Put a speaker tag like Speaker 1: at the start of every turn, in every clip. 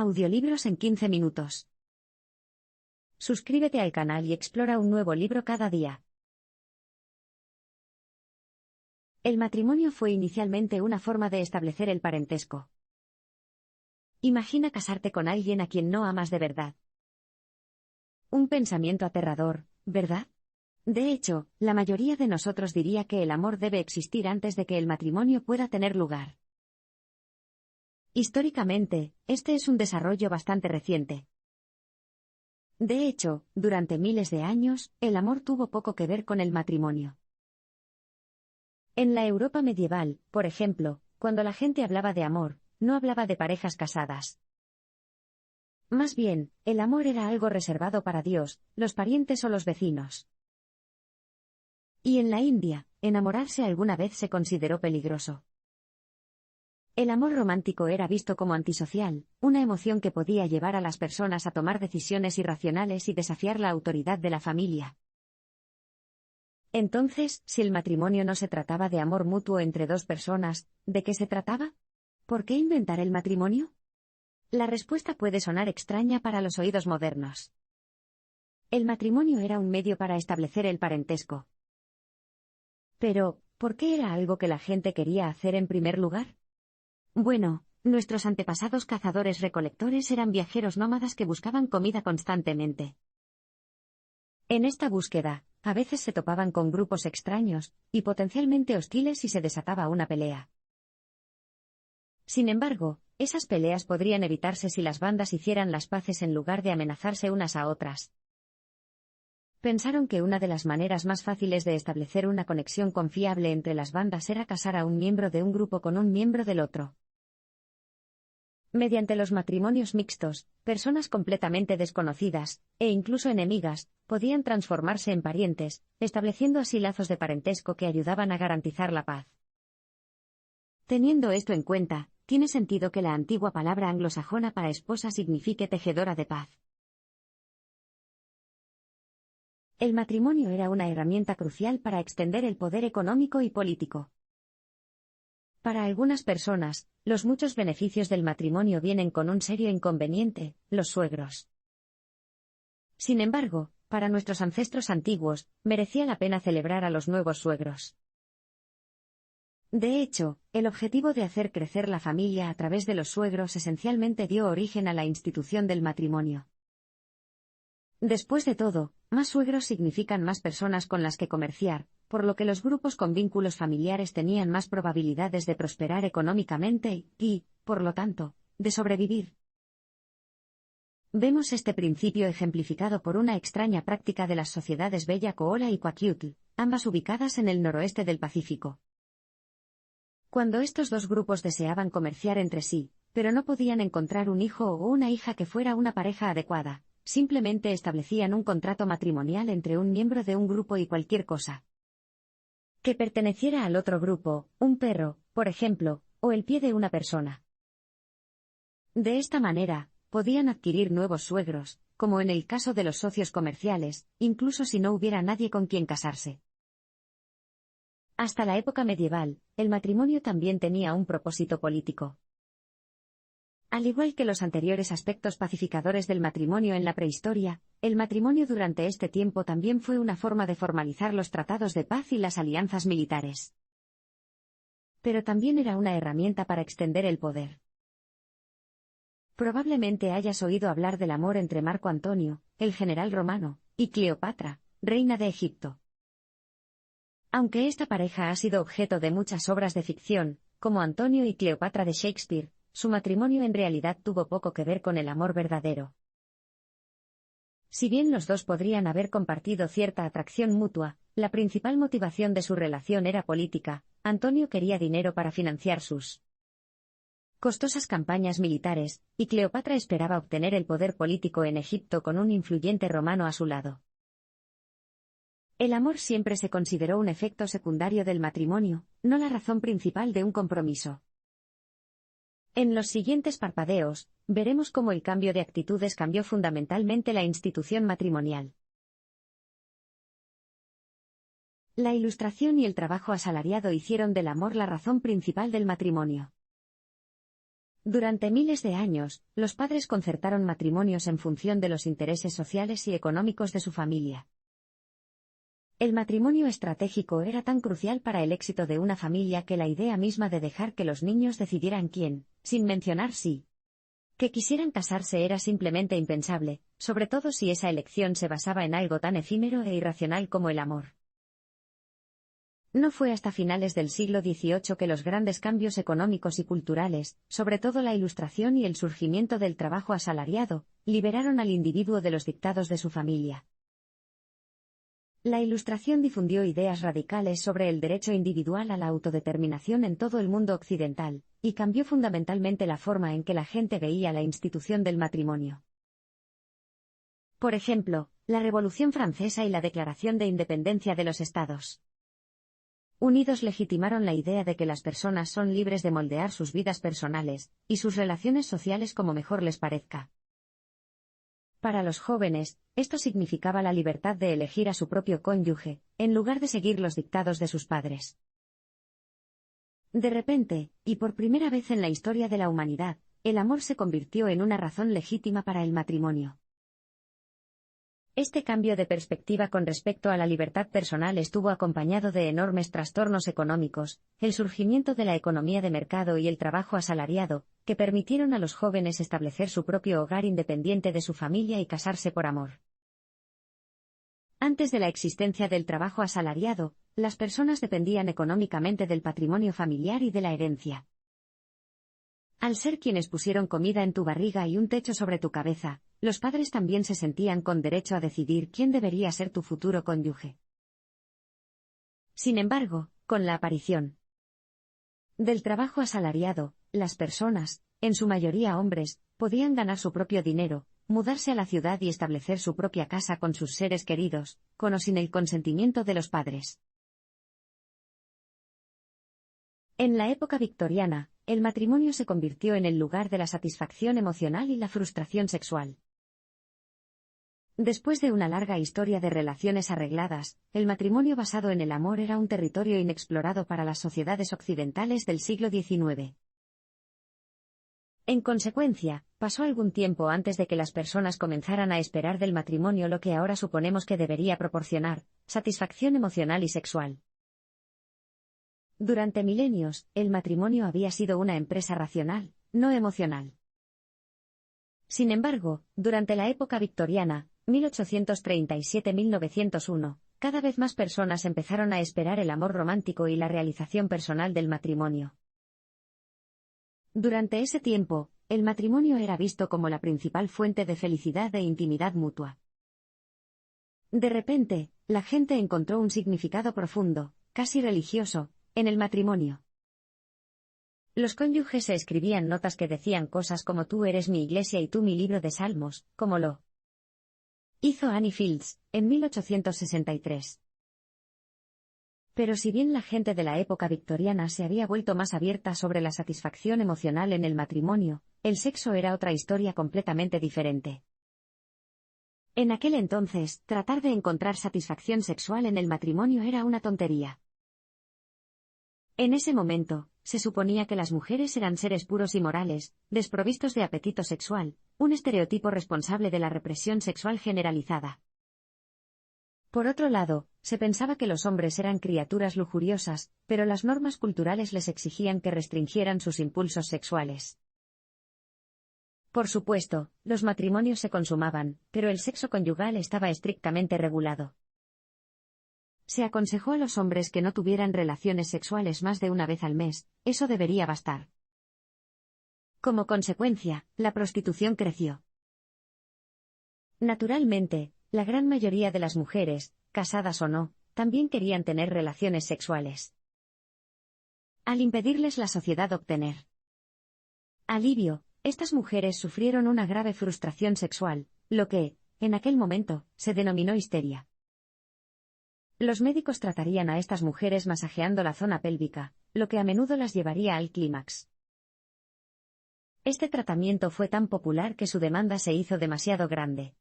Speaker 1: Audiolibros en 15 minutos. Suscríbete al canal y explora un nuevo libro cada día. El matrimonio fue inicialmente una forma de establecer el parentesco. Imagina casarte con alguien a quien no amas de verdad. Un pensamiento aterrador, ¿verdad? De hecho, la mayoría de nosotros diría que el amor debe existir antes de que el matrimonio pueda tener lugar. Históricamente, este es un desarrollo bastante reciente. De hecho, durante miles de años, el amor tuvo poco que ver con el matrimonio. En la Europa medieval, por ejemplo, cuando la gente hablaba de amor, no hablaba de parejas casadas. Más bien, el amor era algo reservado para Dios, los parientes o los vecinos. Y en la India, enamorarse alguna vez se consideró peligroso. El amor romántico era visto como antisocial, una emoción que podía llevar a las personas a tomar decisiones irracionales y desafiar la autoridad de la familia. Entonces, si el matrimonio no se trataba de amor mutuo entre dos personas, ¿de qué se trataba? ¿Por qué inventar el matrimonio? La respuesta puede sonar extraña para los oídos modernos. El matrimonio era un medio para establecer el parentesco. Pero, ¿por qué era algo que la gente quería hacer en primer lugar? Bueno, nuestros antepasados cazadores-recolectores eran viajeros nómadas que buscaban comida constantemente. En esta búsqueda, a veces se topaban con grupos extraños y potencialmente hostiles y se desataba una pelea. Sin embargo, esas peleas podrían evitarse si las bandas hicieran las paces en lugar de amenazarse unas a otras. Pensaron que una de las maneras más fáciles de establecer una conexión confiable entre las bandas era casar a un miembro de un grupo con un miembro del otro. Mediante los matrimonios mixtos, personas completamente desconocidas, e incluso enemigas, podían transformarse en parientes, estableciendo así lazos de parentesco que ayudaban a garantizar la paz. Teniendo esto en cuenta, tiene sentido que la antigua palabra anglosajona para esposa signifique tejedora de paz. El matrimonio era una herramienta crucial para extender el poder económico y político. Para algunas personas, los muchos beneficios del matrimonio vienen con un serio inconveniente: los suegros. Sin embargo, para nuestros ancestros antiguos, merecía la pena celebrar a los nuevos suegros. De hecho, el objetivo de hacer crecer la familia a través de los suegros esencialmente dio origen a la institución del matrimonio. Después de todo, más suegros significan más personas con las que comerciar, por lo que los grupos con vínculos familiares tenían más probabilidades de prosperar económicamente y, por lo tanto, de sobrevivir. Vemos este principio ejemplificado por una extraña práctica de las sociedades Bella Coola y Coaquiutl, ambas ubicadas en el noroeste del Pacífico. Cuando estos dos grupos deseaban comerciar entre sí, pero no podían encontrar un hijo o una hija que fuera una pareja adecuada, simplemente establecían un contrato matrimonial entre un miembro de un grupo y cualquier cosa que perteneciera al otro grupo, un perro, por ejemplo, o el pie de una persona. De esta manera, podían adquirir nuevos suegros, como en el caso de los socios comerciales, incluso si no hubiera nadie con quien casarse. Hasta la época medieval, el matrimonio también tenía un propósito político. Al igual que los anteriores aspectos pacificadores del matrimonio en la prehistoria, el matrimonio durante este tiempo también fue una forma de formalizar los tratados de paz y las alianzas militares. Pero también era una herramienta para extender el poder. Probablemente hayas oído hablar del amor entre Marco Antonio, el general romano, y Cleopatra, reina de Egipto. Aunque esta pareja ha sido objeto de muchas obras de ficción, como Antonio y Cleopatra de Shakespeare, su matrimonio en realidad tuvo poco que ver con el amor verdadero. Si bien los dos podrían haber compartido cierta atracción mutua, la principal motivación de su relación era política. Antonio quería dinero para financiar sus costosas campañas militares, y Cleopatra esperaba obtener el poder político en Egipto con un influyente romano a su lado. El amor siempre se consideró un efecto secundario del matrimonio, no la razón principal de un compromiso. En los siguientes parpadeos, veremos cómo el cambio de actitudes cambió fundamentalmente la institución matrimonial. La ilustración y el trabajo asalariado hicieron del amor la razón principal del matrimonio. Durante miles de años, los padres concertaron matrimonios en función de los intereses sociales y económicos de su familia. El matrimonio estratégico era tan crucial para el éxito de una familia que la idea misma de dejar que los niños decidieran quién, sin mencionar si que quisieran casarse era simplemente impensable, sobre todo si esa elección se basaba en algo tan efímero e irracional como el amor. No fue hasta finales del siglo XVIII que los grandes cambios económicos y culturales, sobre todo la Ilustración y el surgimiento del trabajo asalariado, liberaron al individuo de los dictados de su familia. La Ilustración difundió ideas radicales sobre el derecho individual a la autodeterminación en todo el mundo occidental, y cambió fundamentalmente la forma en que la gente veía la institución del matrimonio. Por ejemplo, la Revolución Francesa y la Declaración de Independencia de los Estados Unidos legitimaron la idea de que las personas son libres de moldear sus vidas personales y sus relaciones sociales como mejor les parezca. Para los jóvenes, esto significaba la libertad de elegir a su propio cónyuge, en lugar de seguir los dictados de sus padres. De repente, y por primera vez en la historia de la humanidad, el amor se convirtió en una razón legítima para el matrimonio. Este cambio de perspectiva con respecto a la libertad personal estuvo acompañado de enormes trastornos económicos, el surgimiento de la economía de mercado y el trabajo asalariado, que permitieron a los jóvenes establecer su propio hogar independiente de su familia y casarse por amor. Antes de la existencia del trabajo asalariado, las personas dependían económicamente del patrimonio familiar y de la herencia. Al ser quienes pusieron comida en tu barriga y un techo sobre tu cabeza, los padres también se sentían con derecho a decidir quién debería ser tu futuro cónyuge. Sin embargo, con la aparición del trabajo asalariado, las personas, en su mayoría hombres, podían ganar su propio dinero, mudarse a la ciudad y establecer su propia casa con sus seres queridos, con o sin el consentimiento de los padres. En la época victoriana, el matrimonio se convirtió en el lugar de la satisfacción emocional y la frustración sexual. Después de una larga historia de relaciones arregladas, el matrimonio basado en el amor era un territorio inexplorado para las sociedades occidentales del siglo XIX. En consecuencia, pasó algún tiempo antes de que las personas comenzaran a esperar del matrimonio lo que ahora suponemos que debería proporcionar, satisfacción emocional y sexual. Durante milenios, el matrimonio había sido una empresa racional, no emocional. Sin embargo, durante la época victoriana, 1837-1901, cada vez más personas empezaron a esperar el amor romántico y la realización personal del matrimonio. Durante ese tiempo, el matrimonio era visto como la principal fuente de felicidad e intimidad mutua. De repente, la gente encontró un significado profundo, casi religioso, en el matrimonio. Los cónyuges se escribían notas que decían cosas como tú eres mi iglesia y tú mi libro de salmos, como lo hizo Annie Fields, en 1863. Pero si bien la gente de la época victoriana se había vuelto más abierta sobre la satisfacción emocional en el matrimonio, el sexo era otra historia completamente diferente. En aquel entonces, tratar de encontrar satisfacción sexual en el matrimonio era una tontería. En ese momento, se suponía que las mujeres eran seres puros y morales, desprovistos de apetito sexual, un estereotipo responsable de la represión sexual generalizada. Por otro lado, se pensaba que los hombres eran criaturas lujuriosas, pero las normas culturales les exigían que restringieran sus impulsos sexuales. Por supuesto, los matrimonios se consumaban, pero el sexo conyugal estaba estrictamente regulado. Se aconsejó a los hombres que no tuvieran relaciones sexuales más de una vez al mes, eso debería bastar. Como consecuencia, la prostitución creció. Naturalmente, la gran mayoría de las mujeres, casadas o no, también querían tener relaciones sexuales. Al impedirles la sociedad obtener alivio, estas mujeres sufrieron una grave frustración sexual, lo que, en aquel momento, se denominó histeria. Los médicos tratarían a estas mujeres masajeando la zona pélvica, lo que a menudo las llevaría al clímax. Este tratamiento fue tan popular que su demanda se hizo demasiado grande.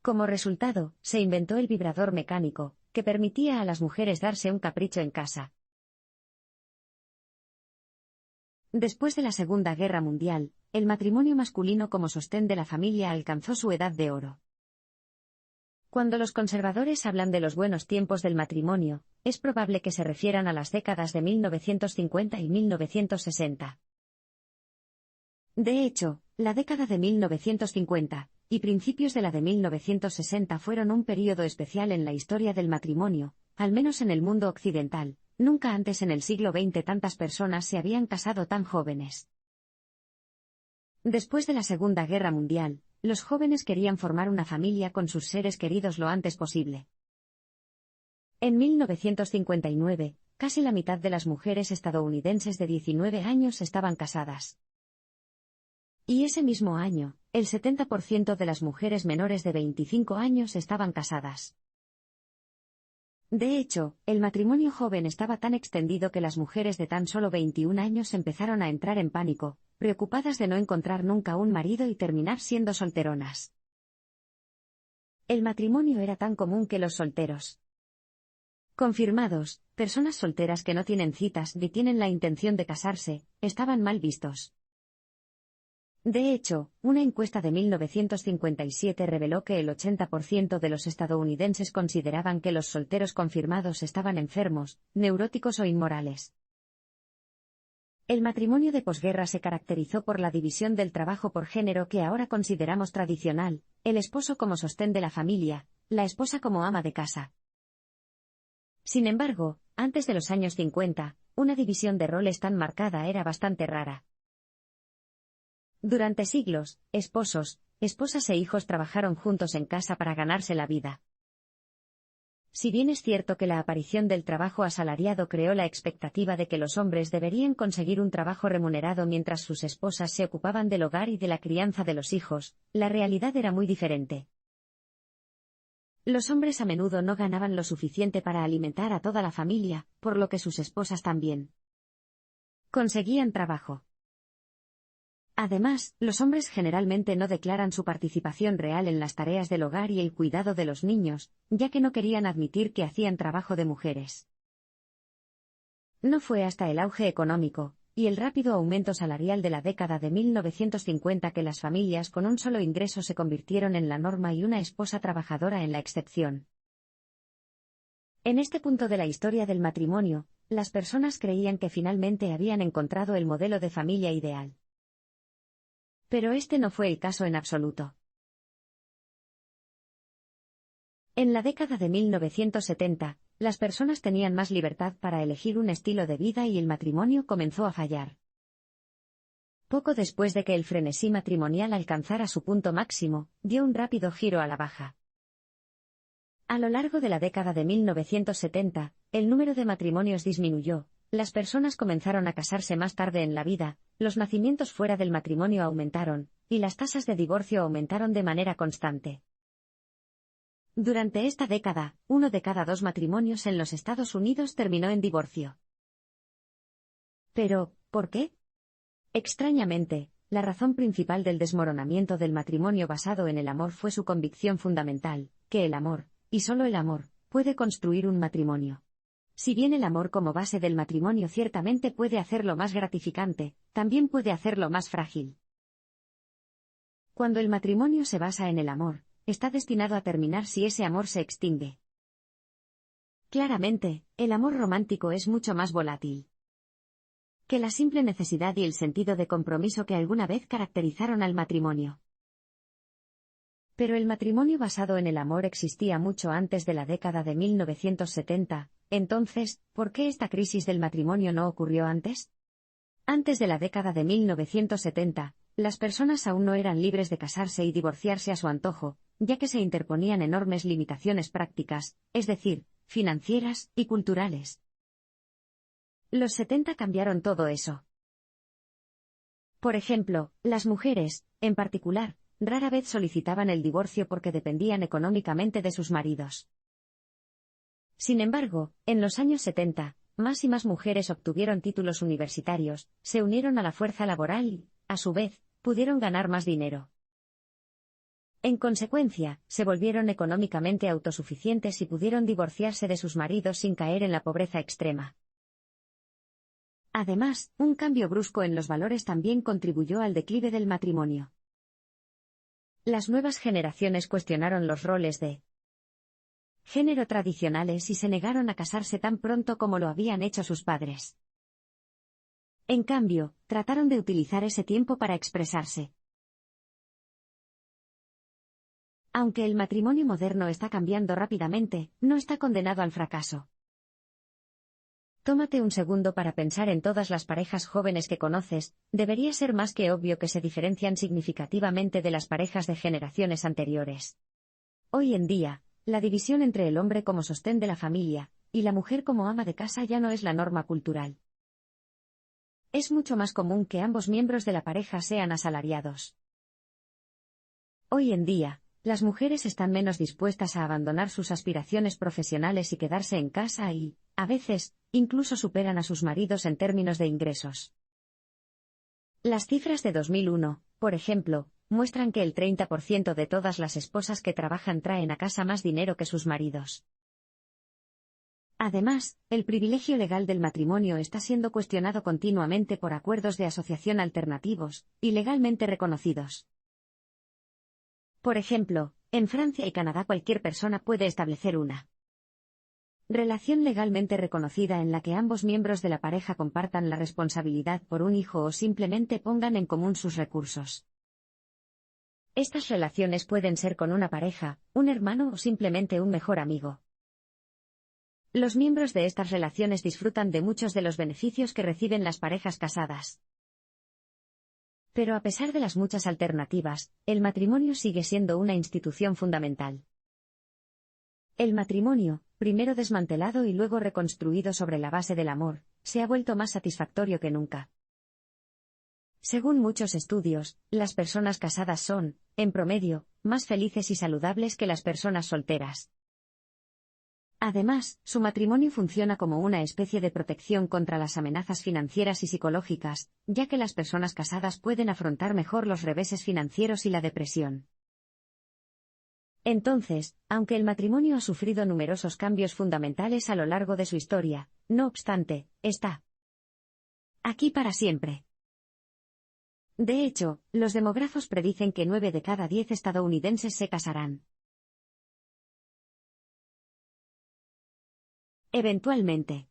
Speaker 1: Como resultado, se inventó el vibrador mecánico, que permitía a las mujeres darse un capricho en casa. Después de la Segunda Guerra Mundial, el matrimonio masculino como sostén de la familia alcanzó su edad de oro. Cuando los conservadores hablan de los buenos tiempos del matrimonio, es probable que se refieran a las décadas de 1950 y 1960. De hecho, la década de 1950 y principios de la de 1960 fueron un período especial en la historia del matrimonio, al menos en el mundo occidental. Nunca antes en el siglo XX tantas personas se habían casado tan jóvenes. Después de la Segunda Guerra Mundial, los jóvenes querían formar una familia con sus seres queridos lo antes posible. En 1959, casi la mitad de las mujeres estadounidenses de 19 años estaban casadas. Y ese mismo año, el 70% de las mujeres menores de 25 años estaban casadas. De hecho, el matrimonio joven estaba tan extendido que las mujeres de tan solo 21 años empezaron a entrar en pánico, preocupadas de no encontrar nunca un marido y terminar siendo solteronas. El matrimonio era tan común que los solteros confirmados, personas solteras que no tienen citas ni tienen la intención de casarse, estaban mal vistos. De hecho, una encuesta de 1957 reveló que el 80% de los estadounidenses consideraban que los solteros confirmados estaban enfermos, neuróticos o inmorales. El matrimonio de posguerra se caracterizó por la división del trabajo por género que ahora consideramos tradicional, el esposo como sostén de la familia, la esposa como ama de casa. Sin embargo, antes de los años 50, una división de roles tan marcada era bastante rara. Durante siglos, esposos, esposas e hijos trabajaron juntos en casa para ganarse la vida. Si bien es cierto que la aparición del trabajo asalariado creó la expectativa de que los hombres deberían conseguir un trabajo remunerado mientras sus esposas se ocupaban del hogar y de la crianza de los hijos, la realidad era muy diferente. Los hombres a menudo no ganaban lo suficiente para alimentar a toda la familia, por lo que sus esposas también conseguían trabajo. Además, los hombres generalmente no declaran su participación real en las tareas del hogar y el cuidado de los niños, ya que no querían admitir que hacían trabajo de mujeres. No fue hasta el auge económico y el rápido aumento salarial de la década de 1950 que las familias con un solo ingreso se convirtieron en la norma y una esposa trabajadora en la excepción. En este punto de la historia del matrimonio, las personas creían que finalmente habían encontrado el modelo de familia ideal. Pero este no fue el caso en absoluto. En la década de 1970, las personas tenían más libertad para elegir un estilo de vida y el matrimonio comenzó a fallar. Poco después de que el frenesí matrimonial alcanzara su punto máximo, dio un rápido giro a la baja. A lo largo de la década de 1970, el número de matrimonios disminuyó, las personas comenzaron a casarse más tarde en la vida, los nacimientos fuera del matrimonio aumentaron, y las tasas de divorcio aumentaron de manera constante. Durante esta década, 1 de cada 2 matrimonios en los Estados Unidos terminó en divorcio. Pero, ¿por qué? Extrañamente, la razón principal del desmoronamiento del matrimonio basado en el amor fue su convicción fundamental, que el amor, y solo el amor, puede construir un matrimonio. Si bien el amor como base del matrimonio ciertamente puede hacerlo más gratificante, también puede hacerlo más frágil. Cuando el matrimonio se basa en el amor, está destinado a terminar si ese amor se extingue. Claramente, el amor romántico es mucho más volátil que la simple necesidad y el sentido de compromiso que alguna vez caracterizaron al matrimonio. Pero el matrimonio basado en el amor existía mucho antes de la década de 1970, entonces, ¿por qué esta crisis del matrimonio no ocurrió antes? Antes de la década de 1970, las personas aún no eran libres de casarse y divorciarse a su antojo, ya que se interponían enormes limitaciones prácticas, es decir, financieras y culturales. Los 70 cambiaron todo eso. Por ejemplo, las mujeres, en particular, rara vez solicitaban el divorcio porque dependían económicamente de sus maridos. Sin embargo, en los años 70, más y más mujeres obtuvieron títulos universitarios, se unieron a la fuerza laboral y, a su vez, pudieron ganar más dinero. En consecuencia, se volvieron económicamente autosuficientes y pudieron divorciarse de sus maridos sin caer en la pobreza extrema. Además, un cambio brusco en los valores también contribuyó al declive del matrimonio. Las nuevas generaciones cuestionaron los roles de género tradicionales y se negaron a casarse tan pronto como lo habían hecho sus padres. En cambio, trataron de utilizar ese tiempo para expresarse. Aunque el matrimonio moderno está cambiando rápidamente, no está condenado al fracaso. Tómate un segundo para pensar en todas las parejas jóvenes que conoces, debería ser más que obvio que se diferencian significativamente de las parejas de generaciones anteriores. Hoy en día, la división entre el hombre como sostén de la familia, y la mujer como ama de casa ya no es la norma cultural. Es mucho más común que ambos miembros de la pareja sean asalariados. Hoy en día, las mujeres están menos dispuestas a abandonar sus aspiraciones profesionales y quedarse en casa y, a veces, incluso superan a sus maridos en términos de ingresos. Las cifras de 2001, por ejemplo, muestran que el 30% de todas las esposas que trabajan traen a casa más dinero que sus maridos. Además, el privilegio legal del matrimonio está siendo cuestionado continuamente por acuerdos de asociación alternativos, y legalmente reconocidos. Por ejemplo, en Francia y Canadá cualquier persona puede establecer una relación legalmente reconocida en la que ambos miembros de la pareja compartan la responsabilidad por un hijo o simplemente pongan en común sus recursos. Estas relaciones pueden ser con una pareja, un hermano o simplemente un mejor amigo. Los miembros de estas relaciones disfrutan de muchos de los beneficios que reciben las parejas casadas. Pero a pesar de las muchas alternativas, el matrimonio sigue siendo una institución fundamental. El matrimonio, primero desmantelado y luego reconstruido sobre la base del amor, se ha vuelto más satisfactorio que nunca. Según muchos estudios, las personas casadas son, en promedio, más felices y saludables que las personas solteras. Además, su matrimonio funciona como una especie de protección contra las amenazas financieras y psicológicas, ya que las personas casadas pueden afrontar mejor los reveses financieros y la depresión. Entonces, aunque el matrimonio ha sufrido numerosos cambios fundamentales a lo largo de su historia, no obstante, está aquí para siempre. De hecho, los demógrafos predicen que 9 de cada 10 estadounidenses se casarán eventualmente.